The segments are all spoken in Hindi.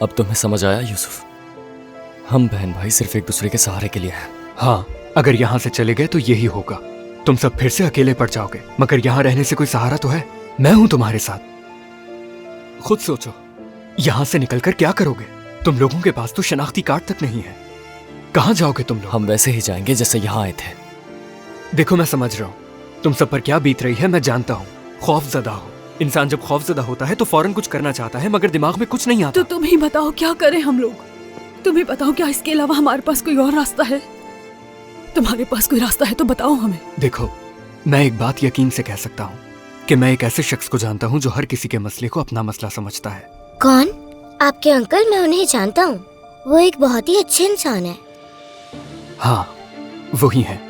अब तुम्हें समझ आया यूसुफ? हम बहन भाई सिर्फ एक दूसरे के सहारे के लिए हैं। हाँ, अगर यहाँ से चले गए तो यही होगा। तुम सब फिर से अकेले पड़ जाओगे, मगर यहाँ रहने से कोई सहारा तो है। मैं हूं तुम्हारे साथ। खुद सोचो, यहाँ से निकलकर क्या करोगे? तुम लोगों के पास तो शनाख्ती कार्ड तक नहीं है। कहाँ जाओगे तुम लोग? हम वैसे ही जाएंगे जैसे यहाँ आए थे। देखो, मैं समझ रहा हूँ तुम सब पर क्या बीत रही है। मैं जानता हूँ, खौफजदा हो। इंसान जब खौफजदा होता है तो फौरन कुछ करना चाहता है, मगर दिमाग में कुछ नहीं आता। तो तुम ही बताओ क्या करें हम लोग। तुम ही बताओ, क्या इसके अलावा हमारे पास कोई और रास्ता है? तुम्हारे पास कोई रास्ता है तो बताओ हमें। देखो, मैं एक बात यकीन से कह सकता हूँ कि मैं एक ऐसे शख्स को जानता हूँ जो हर किसी के मसले को अपना मसला समझता है। कौन? आपके अंकल? मैं उन्हें जानता हूँ। वो एक बहुत ही अच्छे इंसान है। हाँ, वही हैं।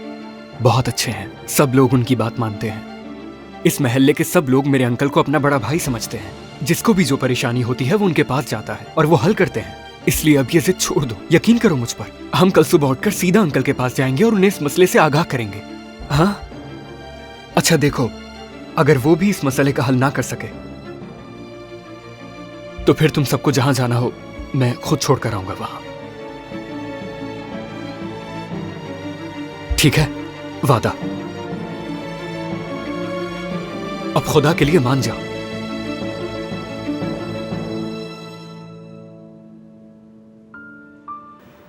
बहुत अच्छे हैं। सब लोग उनकी बात मानते हैं। इस मोहल्ले के सब लोग मेरे अंकल को अपना बड़ा भाई समझते हैं। जिसको भी जो परेशानी होती है वो उनके पास जाता है और वो हल करते हैं। इसलिए अब ये जिद छोड़ दो। यकीन करो मुझ पर। हम कल सुबह उठकर सीधा अंकल के पास जाएंगे और उन्हें इस मसले से आगाह करेंगे। हाँ? अच्छा देखो, अगर वो भी इस मसले का हल ना कर सके तो फिर तुम सबको जहां जाना हो मैं खुद छोड़कर आऊंगा वहां। ठीक है? वादा। अब खुदा के लिए मान जाओ।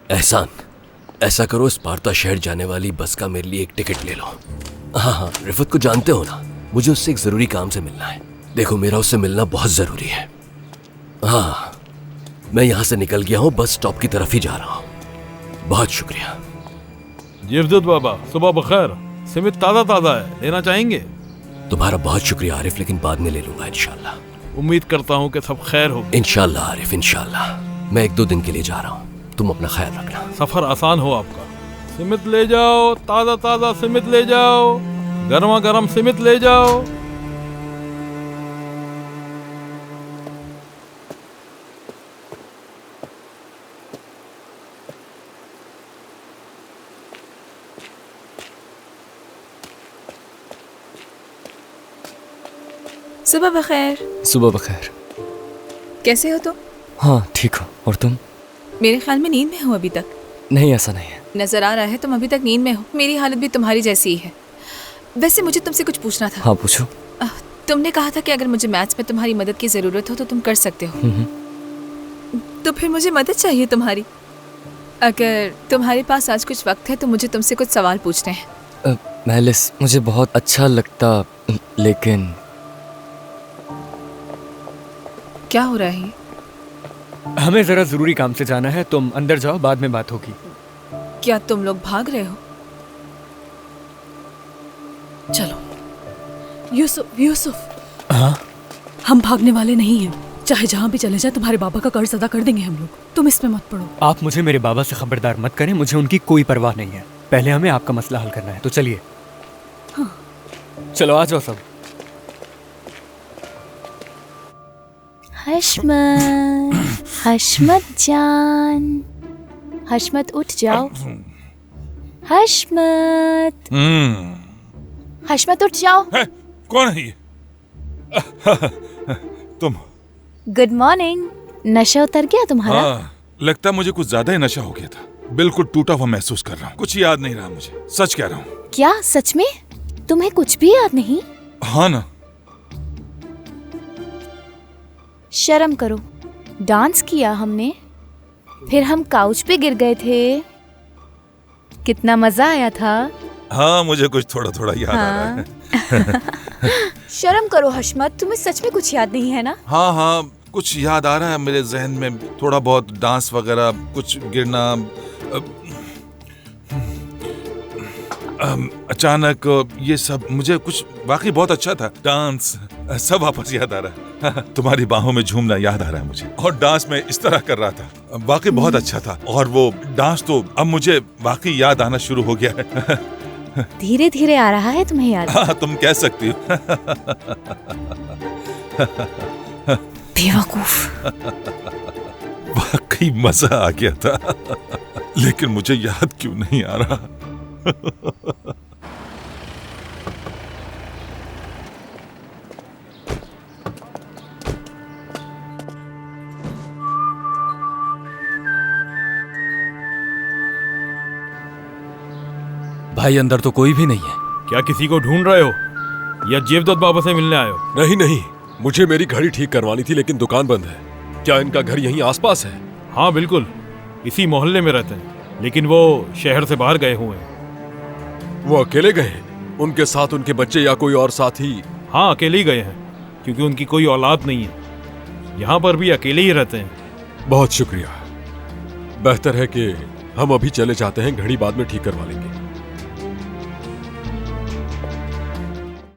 एहसान, ऐसा करो, स्पार्ता शहर जाने वाली बस का मेरे लिए एक टिकट ले लो। हाँ हाँ, रिफत को जानते हो ना, मुझे उससे एक जरूरी काम से मिलना है। देखो, मेरा उससे मिलना बहुत जरूरी है। हाँ, मैं यहाँ से निकल गया हूँ, बस स्टॉप की तरफ ही जा रहा हूँ। बहुत शुक्रिया। जीवदत बाबा, सुबह बखैर। सिमित ताज़ा ताज़ा है, लेना चाहेंगे? तुम्हारा बहुत शुक्रिया आरिफ, लेकिन बाद में ले लूंगा इंशाल्लाह। उम्मीद करता हूँ कि सब खैर हो। इंशाल्लाह आरिफ, इंशाल्लाह। मैं 1-2 दिन के लिए जा रहा हूँ, तुम अपना ख्याल रखना। सफर आसान हो आपका। सिमित ले जाओ, ताज़ा ताज़ा सिमित ले जाओ, गर्मा गर्म सिमित ले जाओ। सुबह बखैर। सुबह बखैर। कैसे हो तुम? हाँ, ठीक हो। और तुम? मेरे ख्याल में नींद में हो अभी तक। नहीं, ऐसा नहीं है। नजर आ रहा है तुम अभी तक नींद में हो। मेरी हालत भी तुम्हारी जैसी ही है। वैसे मुझे तुमसे कुछ पूछना था। हाँ, पूछो। तुमने कहा था कि अगर मुझे मैथ्स में तुम्हारी मदद की जरूरत हो तो तुम कर सकते हो। तो फिर मुझे मदद चाहिए तुम्हारी। अगर तुम्हारे पास आज कुछ वक्त है तो मुझे तुमसे कुछ सवाल पूछने हैं। महलिस, मुझे बहुत अच्छा लगता, लेकिन क्या हो रहा है? हमें जरा जरूरी काम से जाना है। तुम अंदर जाओ, बाद में बात होगी। क्या तुम लोग भाग रहे हो? चलो। यूसुफ, यूसुफ। हाँ? हम भागने वाले नहीं हैं। चाहे जहाँ भी चले जाए तुम्हारे बाबा का कर्ज अदा कर देंगे हम लोग। तुम इसमें मत पड़ो। आप मुझे मेरे बाबा से खबरदार मत करें। मुझे उनकी कोई परवाह नहीं है। पहले हमें आपका मसला हल करना है, तो चलिए। हाँ। चलो, आ जाओ सब। हशमत, हशमत जान, हशमत उठ जाओ। हशमत, हशमत उठ जाओ। है? कौन है ये? तुम? Good morning. नशा उतर गया तुम्हारा? हाँ, लगता है मुझे कुछ ज्यादा ही नशा हो गया था। बिल्कुल टूटा हुआ महसूस कर रहा हूँ। कुछ याद नहीं रहा मुझे, सच कह रहा हूँ। क्या सच में? तुम्हें कुछ भी याद नहीं? हाँ ना। शर्म करो। डांस किया हमने, फिर हम काउच पे गिर गए थे। कितना मजा आया था। हाँ, मुझे कुछ थोड़ा थोड़ा याद आ रहा है। शर्म करो हशमत, तुम्हें सच में कुछ याद नहीं है ना? हाँ हाँ, कुछ याद आ रहा है मेरे जहन में, थोड़ा बहुत डांस वगैरह, कुछ गिरना, अचानक ये सब। मुझे कुछ वाकई बहुत अच्छा था। डांस सब वापस याद आ रहा है। तुम्हारी बाहों में झूमना याद आ रहा है मुझे, और डांस में इस तरह कर रहा था, वाकई बहुत अच्छा था। और वो डांस तो अब मुझे वाकई याद आना शुरू हो गया है। धीरे धीरे आ रहा है तुम्हें याद? हाँ, तुम कह सकती हो। बेवकूफ। वाकई मजा आ गया था, लेकिन मुझे याद क्यों नहीं आ रहा? भाई अंदर तो कोई भी नहीं है। क्या किसी को ढूंढ रहे हो या जेवदत्त बाबा से मिलने आए हो? नहीं नहीं, मुझे मेरी घड़ी ठीक करवानी थी लेकिन दुकान बंद है। क्या इनका घर यहीं आसपास है? हाँ बिल्कुल, इसी मोहल्ले में रहते हैं, लेकिन वो शहर से बाहर गए हुए हैं। वो अकेले गए हैं? उनके साथ उनके बच्चे या कोई और साथी? हाँ अकेले ही गए हैं, क्योंकि उनकी कोई औलाद नहीं है। यहाँ पर भी अकेले ही रहते हैं। बहुत शुक्रिया। बेहतर है कि हम अभी चले जाते हैं, घड़ी बाद में ठीक करवा लेंगे।